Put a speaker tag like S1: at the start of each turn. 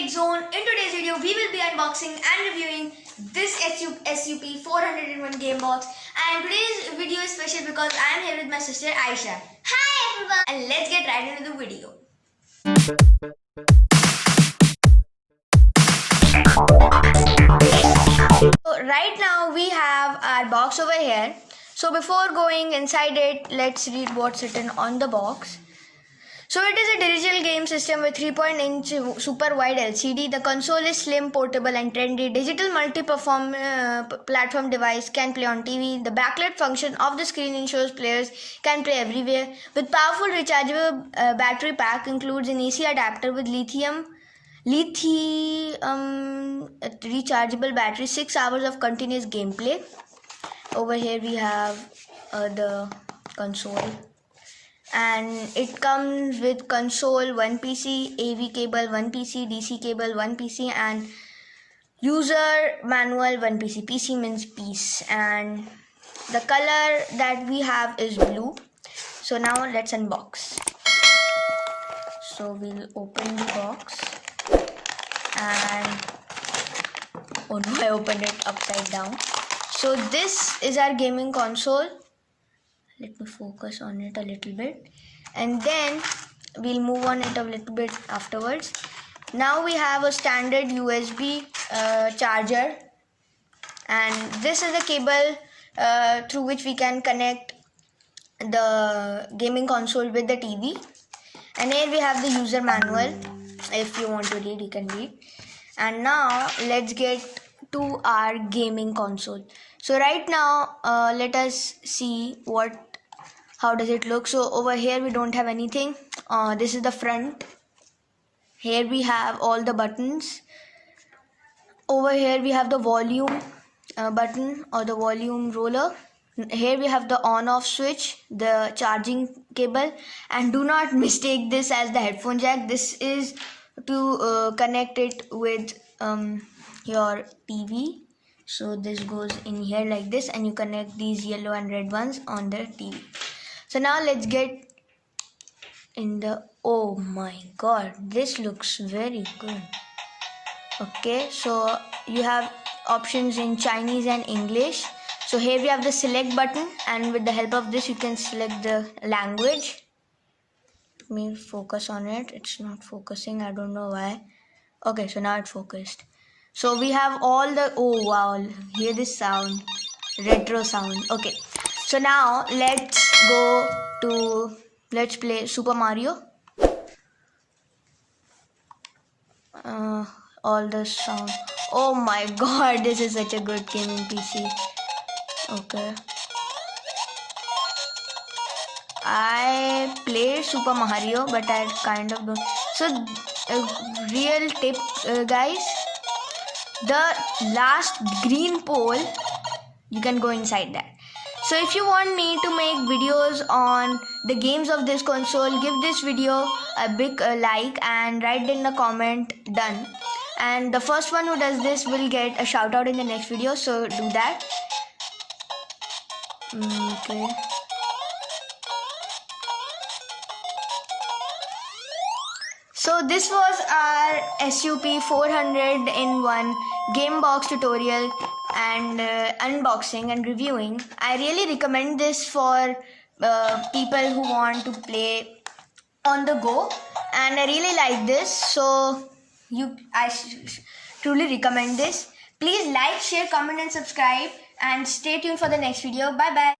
S1: Tech Zone. In today's video, we will be unboxing and reviewing this SUP 401 game box. And today's video is special because I am here with my sister Aisha. Hi everyone! And let's get right into the video. So right now we have our box over here. So before going inside it, let's read what's written on the box. So it is a digital game system with 3.inch super wide LCD. The console is slim, portable and trendy. Digital platform device can play on TV. The backlit function of the screen ensures players can play everywhere. With powerful rechargeable battery pack, includes an AC adapter with lithium rechargeable battery, 6 hours of continuous gameplay. Over here we have the console. And it comes with console, one PC, AV cable, one PC, DC cable, one PC, and user manual, one PC. PC means peace. And the color that we have is blue. So now let's unbox. So we'll open the box. And oh no, I opened it upside down. So this is our gaming console. Let me focus on it a little bit, and then we'll move on it a little bit afterwards. Now we have a standard USB charger, and this is the cable through which we can connect the gaming console with the TV. And here we have the user manual. If you want to read, you can read. And now let's get to our gaming console. So right now let us see how does it look. So over here we don't have anything. This is the front. Here we have all the buttons. Over here we have the volume button or the volume roller. Here we have the on off switch, the charging cable, and do not mistake this as the headphone jack. This is to connect it with your TV. So this goes in here like this, and you connect these yellow and red ones on the TV. So now let's get in the, oh my god, this looks very good. Okay, so you have options in Chinese and English. So here we have the select button, and with the help of this you can select the language. Let me focus on it. It's not focusing, I don't know why. Okay, so now it's focused. So we have all the, oh wow, hear this sound, retro sound. Okay, so now let's play Super Mario. All the sound, oh my god, this is such a good gaming PC. Okay, I played Super Mario, but I kind of don't. So real tip guys, the last green pole, you can go inside that. So if you want me to make videos on the games of this console, give this video a big like and write in the comment done. And the first one who does this will get a shout out in the next video, so do that. Okay. So this was our SUP 400-in-1 game box tutorial and unboxing and reviewing. I really recommend this for people who want to play on the go, and I really like this. So I truly recommend this. Please like, share, comment and subscribe, and stay tuned for the next video. Bye bye.